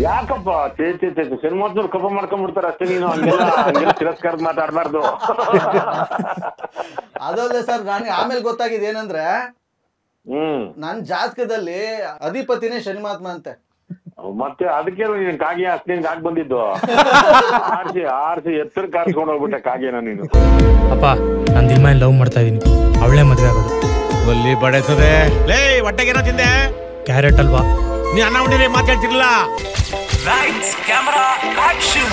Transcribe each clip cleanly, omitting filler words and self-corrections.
ಯಾಕಪ್ಪ ಸಿನಿಮಾದವ್ರು ಕಪ್ಪ ಮಾಡ್ಕೊಂಡ್ಬಿಡ್ತಾರ ಅಷ್ಟೇ. ನೀನು ಹಂಗೆಲ್ಲ ತಿರಸ್ಕಾರದ ಮಾತಾಡ್ಬಾರ್ದು. ಅದಲ್ಲದೆ ಸರ್ ನನಗೆ ಆಮೇಲೆ ಗೊತ್ತಾಗಿದೆ ಏನಂದ್ರೆ ನನ್ ಜಾತಕದಲ್ಲಿ ಅಧಿಪತಿನೇ ಶನಿಮಾತ್ಮ ಅಂತೆ. ಮತ್ತೆ ಅದಕ್ಕೆ ನೀನ್ ಕಾಗೆ ಅಷ್ಟೇನ್ ಆಗ್ ಬಂದಿದ್ದು. ಆರ್ಸಿ ಎತ್ತರ ಕಾರ್ಸ್ಕೊಂಡು ಹೋಗ್ಬಿಟ್ಟೆ ಕಾಗೆನ ನೀನು. ಅಪ್ಪ ನಾನು ದಿಲ್ಮಾ ಲವ್ ಮಾಡ್ತಾ ಇದೀನಿ, ಅವಳೇ ಮದ್ವೆ ಆಗೋದು. ಒಲ್ಲಿ ಬಡತದೆ ಲೇ ಹೊಟ್ಟೆಗೇನೋ ತಿಂದೆ? ಕ್ಯಾರೆಟ್ ಅಲ್ವಾ? ನೀ ಅನ್ನ ಉಂಡಿದ್ರೆ ಮಾತಾಡ್ತಿರ್ಲಿಲ್ಲ. Lights, camera, action.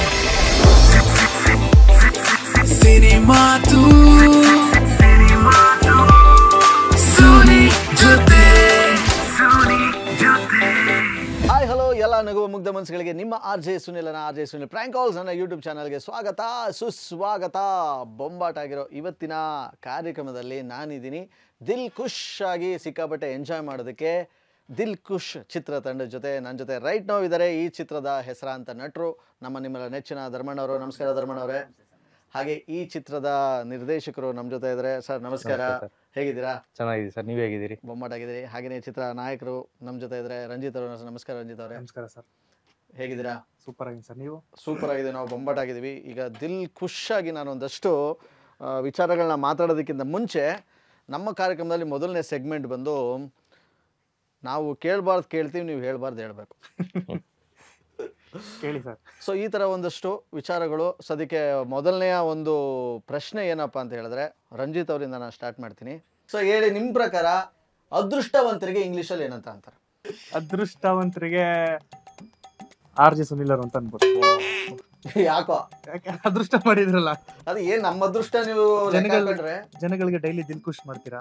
Cinema tu, Sony jyote. Hi hello ಎಲ್ಲ ನಗುವ ಮುಗ್ಧ ಮನಸ್ಸುಗಳಿಗೆ ನಿಮ್ಮ RJ ಸುನಿಲನ RJ Sunil prank calls ನನ್ನ ಯೂಟ್ಯೂಬ್ ಚಾನಲ್ಗೆ ಸ್ವಾಗತ ಸುಸ್ವಾಗತ. ಬೊಂಬಾಟಾಗಿರೋ ಇವತ್ತಿನ ಕಾರ್ಯಕ್ರಮದಲ್ಲಿ ನಾನಿದ್ದೀನಿ ದಿಲ್ ಖುಷ್ ಆಗಿ ಸಿಕ್ಕಾಪಟ್ಟೆ ಎಂಜಾಯ್ ಮಾಡೋದಕ್ಕೆ ದಿಲ್ ಖುಷ್ ಚಿತ್ರತಂಡದ ಜೊತೆ. ನನ್ನ ಜೊತೆ ರೈಟ್ ನೌ ಇದ್ದಾರೆ ಈ ಚಿತ್ರದ ಹೆಸರಾಂತ ನಟರು ನಿಮ್ಮೆಲ್ಲ ನೆಚ್ಚಿನ ಧರ್ಮಣ್ಣವರು. ನಮಸ್ಕಾರ ಧರ್ಮಣ್ಣವರೇ. ಹಾಗೆ ಈ ಚಿತ್ರದ ನಿರ್ದೇಶಕರು ನಮ್ಮ ಜೊತೆ ಇದ್ದಾರೆ. ಸರ್ ನಮಸ್ಕಾರ, ಹೇಗಿದ್ದೀರಾ? ಚೆನ್ನಾಗಿದೆ ಸರ್, ನೀವು ಹೇಗಿದ್ದೀರಿ? ಬೊಂಬಾಟಾಗಿದ್ದೀರಿ. ಹಾಗೆಯೇ ಚಿತ್ರ ನಾಯಕರು ನಮ್ಮ ಜೊತೆ ಇದ್ದಾರೆ ರಂಜಿತ್ ಅವರು. ನಮಸ್ಕಾರ ರಂಜಿತ್ ಅವರೇ. ನಮಸ್ಕಾರ ಸರ್, ಹೇಗಿದ್ದೀರಾ? ಸೂಪರ್ ಆಗಿದೆ ಸರ್. ನೀವು? ಸೂಪರ್ ಆಗಿದೆ, ನಾವು ಬೊಂಬಾಟಾಗಿದ್ದೀವಿ. ಈಗ ದಿಲ್ ಖುಷಾಗಿ ನಾನು ಒಂದಷ್ಟು ವಿಚಾರಗಳನ್ನ ಮಾತಾಡೋದಕ್ಕಿಂತ ಮುಂಚೆ ನಮ್ಮ ಕಾರ್ಯಕ್ರಮದಲ್ಲಿ ಮೊದಲನೇ ಸೆಗ್ಮೆಂಟ್ ಬಂದು ನಾವು ಕೇಳಬಾರ್ದು ಕೇಳ್ತೀವಿ, ನೀವು ಹೇಳ್ಬಾರ್ದು ಹೇಳ್ಬೇಕು. ಕೇಳಿ ಸರ್. ಸೊ ಈ ಥರ ಒಂದಷ್ಟು ವಿಚಾರಗಳು. ಸದ್ಯಕ್ಕೆ ಮೊದಲನೆಯ ಒಂದು ಪ್ರಶ್ನೆ ಏನಪ್ಪ ಅಂತ ಹೇಳಿದ್ರೆ ರಂಜಿತ್ ಅವರಿಂದ ನಾನು ಸ್ಟಾರ್ಟ್ ಮಾಡ್ತೀನಿ. ಸೊ ಹೇಳಿ, ನಿಮ್ಮ ಪ್ರಕಾರ ಅದೃಷ್ಟವಂತರಿಗೆ ಇಂಗ್ಲೀಷಲ್ಲಿ ಏನಂತ ಅಂತಾರೆ? ಅದೃಷ್ಟವಂತರಿಗೆ RJ ಸುನಿಲ್ ಅಂತ ಅನ್ಬೋದು. ಯಾಕೋ ಯಾಕೆ ಅದೃಷ್ಟ ಮಾಡಿದ್ರಲ್ಲ, ಅದು ಏನ್ ನಮ್ಮ ಅದೃಷ್ಟ? ನೀವು ಜನಗಳಿಗೆ ಡೈಲಿ ದಿಲ್ ಖುಷ್ ಮಾಡ್ತೀರಾ.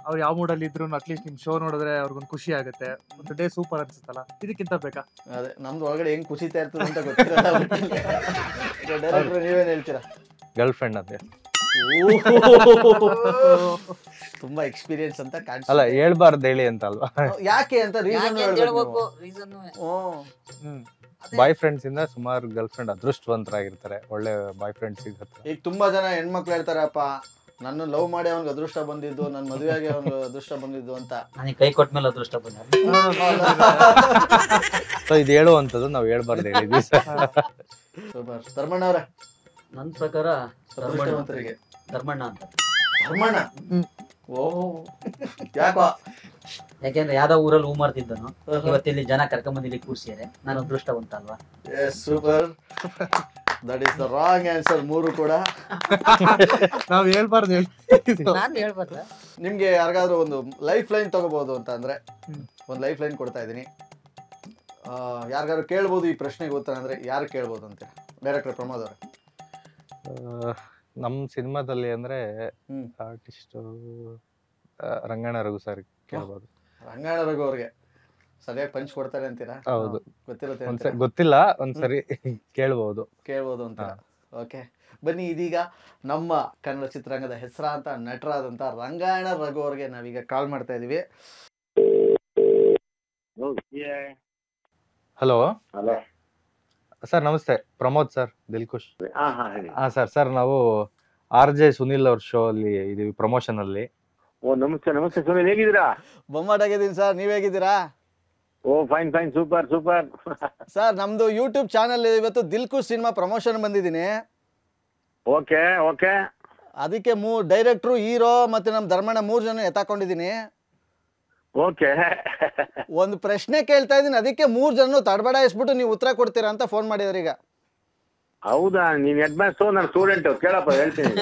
ಅವ್ರು ಯಾವ ಮೂಡಲ್ಲಿ ಇದ್ರು ಅಟ್ಲೀಸ್ಟ್ ನಿಮ್ ಶೋ ನೋಡಿದ್ರೆ ಅವ್ರಿಗೊಂದು ಖುಷಿ ಆಗುತ್ತೆ, ಒಂದು ಡೇ ಸೂಪರ್ ಅನ್ಸುತ್ತಲ್ಲ. ಇದಕ್ಕಿಂತ ಬೇಕಾ? ಅದೇ ನಮ್ದು ಒಳಗಡೆ ಹೆಂಗ್ ಖುಷಿತಾ ಇರ್ತದೆ ಅಂತ ಗೊತ್ತಿರಲ್ಲ. ಡೈರೆಕ್ಟರ್ ನೀವೇನ್ ಹೇಳ್ತೀರಾ? ಗರ್ಲ್ ಫ್ರೆಂಡ್ ಅಂತೆ. ತುಂಬಾ ಎಕ್ಸ್ಪೀರಿಯನ್ಸ್ ಅಂತ ಕಾಣಿಸ್ತಾ. ಅಲ್ಲ, ಹೇಳ್ಬಾರ್ದು ಹೇಳಿ ಅಂತ ಅಲ್ವಾ? ಯಾಕೆ ಅಂತ ರೀಸನ್ ಹೇಳ್ಬೇಕು. ಬಾಯ್ ಫ್ರೆಂಡ್ಸ್ ಇಂದ ಸುಮಾರು ಗರ್ಲ್ ಫ್ರೆಂಡ್ ಅದೃಷ್ಟವಂತರಾಗಿರ್ತಾರೆ, ಒಳ್ಳೆ ಬಾಯ್ ಫ್ರೆಂಡ್ ಸಿಗುತ್ತೆ. ಈಗ ತುಂಬಾ ಜನ ಹೆಣ್ಮಕ್ಳು ಹೇಳ್ತಾರಪ್ಪ, ನನ್ನ ಲವ್ ಮಾಡಿ ಅವ್ನಿಗೆ ಅದೃಷ್ಟ ಬಂದಿದ್ದು, ನನ್ನ ಮದುವೆಗೆ ಅವ್ನಿಗೆ ಅದೃಷ್ಟ ಬಂದಿದ್ದು ಅಂತ. ನನಗೆ ಕೈ ಕೊಟ್ಟ ಮೇಲೆ ಅದೃಷ್ಟ ಬಂದ. ಸೊ ಇದು ಹೇಳುವಂಥದ್ದು ನಾವು ಹೇಳ್ಬಾರ್ದು ಹೇಳಿದ್ವಿ. ಸೂಪರ್. ಧರ್ಮಣ್ಣ ಅವರೇ? ನನ್ನ ಪ್ರಕಾರ ಅದೃಷ್ಟವಂತರಿಗೆ ಧರ್ಮಣ್ಣ ಅಂತ. ಧರ್ಮಣ್ಣ? ಓಹೋ, ಯಾಕೋ? ಯಾಕೆಂದ್ರೆ ಯಾವ್ದೋ ಊರಲ್ಲಿ ಹೂ ಮಾಡ್ತಿದ್ದನು, ಇವತ್ತಿಲ್ಲಿ ಜನ ಕರ್ಕೊಂಬಂದು ಇಲ್ಲಿ ಕೂರ್ಸಿದ್ದಾರೆ, ನಾನು ಅದೃಷ್ಟವಂತ ಅಲ್ವಾ? Super. That is the wrong answer. ಮೂರು ಕೂಡ ನಾವ್ ಹೇಳ್ಬಾರ್ದು ನಾನು ಹೇಳ್ಬಾರ್ದ? ನಿಮ್ಗೆ ಯಾರಿಗಾದ್ರೂ ಒಂದು ಲೈಫ್ ಲೈನ್ ತಗೋಬಹುದು ಅಂತ ಅಂದ್ರೆ ಒಂದು ಲೈಫ್ ಲೈನ್ ಕೊಡ್ತಾ ಇದ್ದೀನಿ. ಯಾರಿಗಾದ್ರು ಕೇಳ್ಬೋದು ಈ ಪ್ರಶ್ನೆಗೆ ಉತ್ತರ ಅಂದ್ರೆ ಯಾರು ಕೇಳ್ಬೋದು ಅಂತ? ಡೈರೆಕ್ಟರ್ ಪ್ರಮೋದ್ ಅವರೇ. ನಮ್ಮ ಸಿನಿಮಾದಲ್ಲಿ ಅಂದ್ರೆ ಆರ್ಟಿಸ್ಟ್ ರಂಗಣ್ಣ ರಘು ಸರ್ ಕೇಳ್ಬೋದು. ರಂಗಣ್ಣ ರಘು ಅವ್ರಿಗೆ ಸರಿಯಾಗಿ ಪಂಚ್ ಕೊಡ್ತಾರೆ ಅಂತೀರಾ? ಹೌದು, ಗೊತ್ತಿರುತ್ತೆ. ಗೊತ್ತಿಲ್ಲ, ಒಂದ್ಸರಿ ಕೇಳ್ಬೋದು ಅಂತ. ಓಕೆ, ಬನ್ನಿ ಇದೀಗ ನಮ್ಮ ಕನ್ನಡ ಚಿತ್ರರಂಗದ ಹೆಸರಾಂತ ನಟರಾದಂತ ರಂಗಣ್ಣ ರಘು ಅವ್ರಿಗೆ ನಾವೀಗ ಕಾಲ್ ಮಾಡ್ತಾ ಇದೀವಿ. ಹಲೋ ಹಲೋ ಸರ್, ನಮಸ್ತೆ. ಪ್ರಮೋದ್ ಸರ್, ದಿಲ್ ಖುಷ್. ಸರ್ ನಾವು RJ ಸುನಿಲ್ ಅವ್ರ ಶೋ ಅಲ್ಲಿ ಇದೀವಿ, ಪ್ರಮೋಷನ್ ಅಲ್ಲಿ. ಓ ನಮಸ್ತೆ. ನಮಸ್ತೆ ಸುನಿಲ್, ಹೇಗಿದ್ದೀರಾ? ಬೊಂಬಾಟಾಗಿದ್ದೀನಿ ಸರ್, ನೀವ್ ಹೇಗಿದ್ದೀರಾ? Oh fine fine, super super. Sir ನಮ್ದು ಯೂಟ್ಯೂಬ್ ಚಾನಲ್ ಇವತ್ತು ದಿಲ್ ಖುಷ್ ಸಿನಿಮಾ ಪ್ರಮೋಷನ್ ಬಂದಿದ್ದೀನಿ. Okay okay. ಅದಕ್ಕೆ ಡೈರೆಕ್ಟ್ರು, ಹೀರೋ ಮತ್ತೆ ನಮ್ ಧರ್ಮಣ್ಣ 3 ಜನ ಎತ್ತಾಕೊಂಡಿದ್ದೀನಿ. ಓಕೆ. ಒಂದು ಪ್ರಶ್ನೆ ಕೇಳ್ತಾ ಇದೀನಿ, ಅದಕ್ಕೆ 3 ಜನ ತಡಬಡಾಯಿಸ್ಬಿಟ್ಟು ನೀವು ಉತ್ತರ ಕೊಡ್ತೀರಾ ಅಂತ ಫೋನ್ ಮಾಡಿದಾರೆ ಈಗ. ಹೌದಾ? ನೀನ್ ಹೆಡ್ ಮಾಸ್ಟರ್, ನಾನು ಸ್ಟೂಡೆಂಟ್. ಕೇಳಪ್ಪ, ಹೇಳ್ತೀನಿ.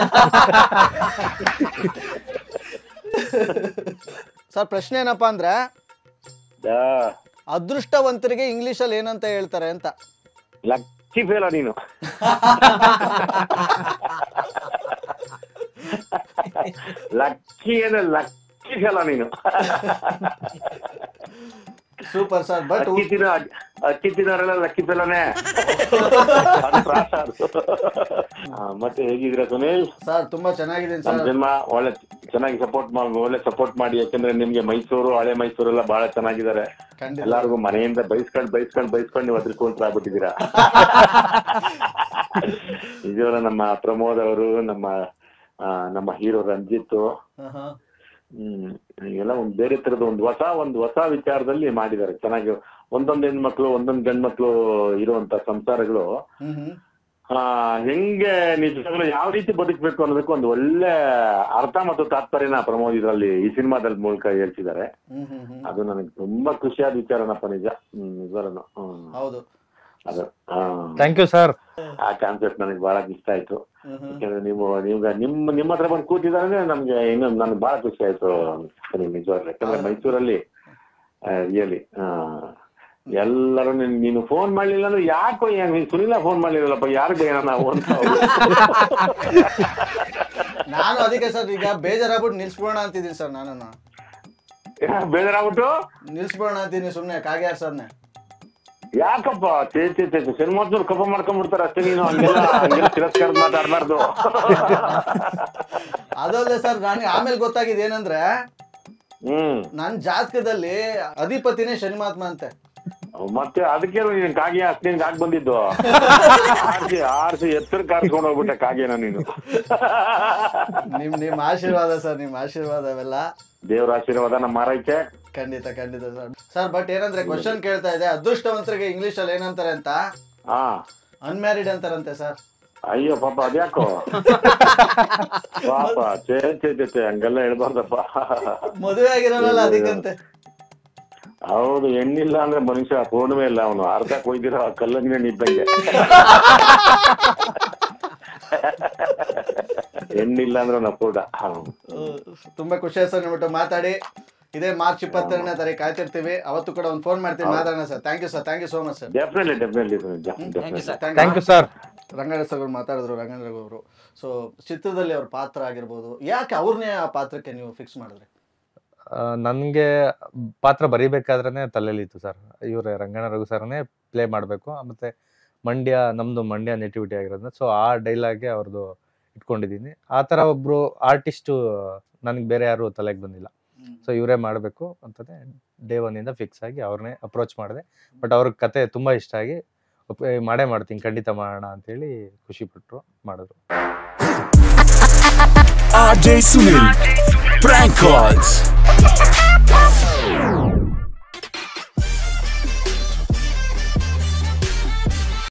ಸರ್ ಪ್ರಶ್ನೆ ಏನಪ್ಪಾ ಅಂದ್ರೆ ಅದೃಷ್ಟವಂತರಿಗೆ ಇಂಗ್ಲಿಷ್ ಅಲ್ಲಿ ಏನಂತ ಹೇಳ್ತಾರೆ ಅಂತ. ಲಕ್ಕಿ ಫೇಲ ನೀನು. ಲಕ್ಕಿ ಏನು ಲಕ್ಕಿ ಫೇಲ ನೀನು. Super sir. ಬಟ್ ಅಕ್ಕಿ ತಿನ್ನೋರೆಲ್ಲ ಲಕ್ಕಿ ಫೇಲನೇ. ಮತ್ತೆ ಹೇಗಿದ್ದೀರಾ ಸುನೀಲ್? ಸರ್ ತುಂಬಾ ಚೆನ್ನಾಗಿದೆ ಸರ್. ಸಿನಿಮಾ ಒಳ್ಳೆ ಚೆನ್ನಾಗಿ ಸಪೋರ್ಟ್ ಮಾಡಿ, ಯಾಕಂದ್ರೆ ನಿಮ್ಗೆ ಮೈಸೂರು, ಹಳೆ ಮೈಸೂರು ಎಲ್ಲ ಬಹಳ ಚೆನ್ನಾಗಿದ್ದಾರೆ. ಎಲ್ಲಾರ್ಗು ಮನೆಯಿಂದ ಬೈಸ್ಕೊಂಡ್ ನೀವು ಅದೃಷ್ಟವಂತರಾಗ್ಬಿಟ್ಟಿದ್ದೀರಾ. ಇದರ ನಮ್ಮ ಪ್ರಮೋದ್ ಅವರು, ನಮ್ಮ ಹೀರೋ ರಂಜಿತ್, ಎಲ್ಲ ಒಂದ್ ಬೇರೆ ತರದ ಒಂದು ಹೊಸ ವಿಚಾರದಲ್ಲಿ ಮಾಡಿದ್ದಾರೆ ಚೆನ್ನಾಗಿ. ಒಂದೊಂದ್ ಹೆಣ್ಮಕ್ಳು ಒಂದೊಂದ್ ಗಂಡ್ಮಕ್ಳು ಇರುವಂತ ಸಂಸಾರಗಳು ಹೆಂಗೆ ನಿಜವಾಗ್ಲೂ ಯಾವ ರೀತಿ ಬದುಕಬೇಕು ಅನ್ನೋದಕ್ಕೆ ಒಂದು ಒಳ್ಳೆ ಅರ್ಥ ಮತ್ತು ತಾತ್ಪರ್ಯನ ಪ್ರಮೋದ್ ಇದರಲ್ಲಿ ಈ ಸಿನಿಮಾದಲ್ಲಿ ಮೂಲಕ ಹೇಳ್ತಿದ್ದಾರೆ. ಅದು ನನಗೆ ತುಂಬಾ ಖುಷಿಯಾದ ವಿಚಾರನಪ್ಪ, ನಿಜ. ನಿಜವರನು ಹೌದು. ಅದು ಥ್ಯಾಂಕ್ ಯು ಸರ್. ಆ ಕಾನ್ಸೆಪ್ಟ್ ನನಗೆ ಬಹಳ ಇಷ್ಟ ಆಯ್ತು. ಯಾಕಂದ್ರೆ ನಿಮ್ಮ ಹತ್ರ ಬಂದು ಕೂತಿದ್ದಾರೆ ನಮ್ಗೆ ಇನ್ನೊಂದು ನನಗೆ ಬಹಳ ಖುಷಿ ಆಯ್ತು ನಿಜವಾಗ್ಲೂ. ಯಾಕಂದ್ರೆ ಮೈಸೂರಲ್ಲಿ ರಿಯಲಿ ಎಲ್ಲರೂ ನೀನು ಫೋನ್ ಮಾಡ್ಲಿಲ್ಲ ಅಂದ್ರೆ ಯಾಕೋ ನೀನ್ ಸುನಿಲ ಫೋನ್ ಮಾಡ್ಲಿಲ್ಲಪ್ಪ, ಯಾರಿಗೂ ಏನೋ ನಾವು ಅಂತ. ನಾನು ಅದಕ್ಕೆ ಸರ್ ಈಗ ಬೇಜಾರಾಗ್ಬಿಟ್ಟು ನಿಲ್ಸ್ಬೋಣ ಅಂತಿದ್ದೀನಿ ಸರ್. ನಾನು ಬೇಜಾರಾಗ್ಬಿಟ್ಟು ನಿಲ್ಸ್ಬೋಣ ಅಂತೀನಿ ಸುಮ್ನೆ ಕಾಗ್ಯಾರ್ ಸರ್ನೆ. ಯಾಕಪ್ಪ ಸಿನಿಮಾತ್ನವ್ರು ಕಪ್ಪ ಮಾಡ್ಕೊಂಡ್ಬಿಡ್ತಾರೆ ಅಷ್ಟೇ. ನೀನು ಹಂಗೆಲ್ಲ ತಿರಸ್ಕಾರ ಮಾತಾಡ್ಬಾರ್ದು. ಅದಲ್ಲದೆ ಸರ್ ನನಗೆ ಆಮೇಲೆ ಗೊತ್ತಾಗಿದೆ ಏನಂದ್ರೆ ನನ್ ಜಾತಕದಲ್ಲಿ ಅಧಿಪತಿನೇ ಶನಿಮಾತ್ಮ ಅಂತೆ. ಮತ್ತೆ ಅದಕ್ಕೆ ನೀನ್ ಕಾಗೆ ಅಷ್ಟೇನ್ ಆಗ್ ಬಂದಿದ್ದು. ಆರ್ಸಿ ಎತ್ತರ ಕಾರ್ಸ್ಕೊಂಡು ಹೋಗ್ಬಿಟ್ಟೆ ಕಾಗೆನ ನೀನು. ನಿಮ್ ಆಶೀರ್ವಾದ ಸರ್, ನಿಮ್ ಆಶೀರ್ವಾದ ಅವೆಲ್ಲ ದೇವ್ರ ಆಶೀರ್ವಾದ ನಮ್ಮ ಮಾರೈಕೆ. ಖಂಡಿತ ಖಂಡಿತ ಸರ್. ಸರ್ ಬಟ್ ಏನಂದ್ರೆ ಕ್ವಶನ್ ಕೇಳ್ತಾ ಇದೆ, ಅದೃಷ್ಟವಂತರಿಗೆ ಇಂಗ್ಲಿಷ್ ಅಲ್ಲಿ ಏನಂತಾರೆ ಅಂತ? ಅನ್ಮ್ಯಾರಿಡ್ ಅಂತಾರಂತೆ ಸರ್. ಅಯ್ಯೋ ಪಾಪ ಅದ್ಯಾಕೋ ಪಾಪ ಚೇ ಹಂಗೆಲ್ಲ ಹೇಳ್ಬಾರ್ದಪ್ಪ. ಮದುವೆ ಆಗಿರೋಲ್ಲ ಅದಕ್ಕಂತೆ. ಹೌದು, ಹೆಣ್ಣಿಲ್ಲ ಅಂದ್ರೆ ಮನುಷ್ಯ ಪೂರ್ಣವೇ ಇಲ್ಲ, ಅವನು ಅರ್ಧ ಕೊಯ್ದಿರೋ ಕಲ್ಲಂಗಿನ ನಿದ್ದಂಗೆ. ಹೆಣ್ಣಿಲ್ಲ ಅಂದ್ರೆ ನಾವು ಕೂಡ. ತುಂಬಾ ಖುಷಿ ಆಯ್ತು ಸರ್ ನಿಮ್ಬಿಟ್ಟು ಮಾತಾಡಿ. ಇದೇ ಮಾರ್ಚ್ 22ನೇ ತಾರೀಕು ಕಾಯ್ತಿರ್ತೀವಿ. ಅವತ್ತು ಕೂಡ ಒಂದು ಫೋನ್ ಮಾಡ್ತೀವಿ, ಮಾತಾಡೋಣ sir. Thank you sir, thank you so much sir. Definitely thank you sir. Ranganath sir ಮಾತಾಡಿದ್ರು, ರಂಗನಾಥ್ ಅವರು. ಸೊ ಚಿತ್ರದಲ್ಲಿ ಅವ್ರ ಪಾತ್ರ ಆಗಿರ್ಬೋದು, ಯಾಕೆ ಅವ್ರನ್ನೇ ಆ ಪಾತ್ರಕ್ಕೆ ನೀವು ಫಿಕ್ಸ್ ಮಾಡಿದ್ರಿ? ನನಗೆ ಪಾತ್ರ ಬರೀಬೇಕಾದ್ರೆ ತಲೆಯಲ್ಲಿತ್ತು ಸರ್, ಇವರೇ ರಂಗಣ್ಣ ರಘು ಸರ್ನೇ ಪ್ಲೇ ಮಾಡಬೇಕು. ಮತ್ತು ನಮ್ಮದು ಮಂಡ್ಯ ನೇಟಿವಿಟಿ ಆಗಿರೋದ್ರಿಂದ ಸೊ ಆ ಡೈಲಾಗೆ ಅವ್ರದ್ದು ಇಟ್ಕೊಂಡಿದ್ದೀನಿ. ಆ ಥರ ಒಬ್ಬರು ಆರ್ಟಿಸ್ಟು ನನಗೆ ಬೇರೆ ಯಾರು ತಲೆಗೆ ಬಂದಿಲ್ಲ. ಸೊ ಇವರೇ ಮಾಡಬೇಕು ಅಂತಲೇ ಡೇ ಒನ್ನಿಂದ ಫಿಕ್ಸ್ ಆಗಿ ಅವ್ರನ್ನೇ ಅಪ್ರೋಚ್ ಮಾಡಿದೆ. ಬಟ್ ಅವ್ರಿಗೆ ಕತೆ ತುಂಬ ಇಷ್ಟ ಆಗಿ ಮಾಡೇ ಮಾಡ್ತೀನಿ, ಖಂಡಿತ ಮಾಡೋಣ ಅಂತೇಳಿ ಖುಷಿಪಟ್ಟರು, ಮಾಡಿದ್ರು. RJ Sunil Prank Calls.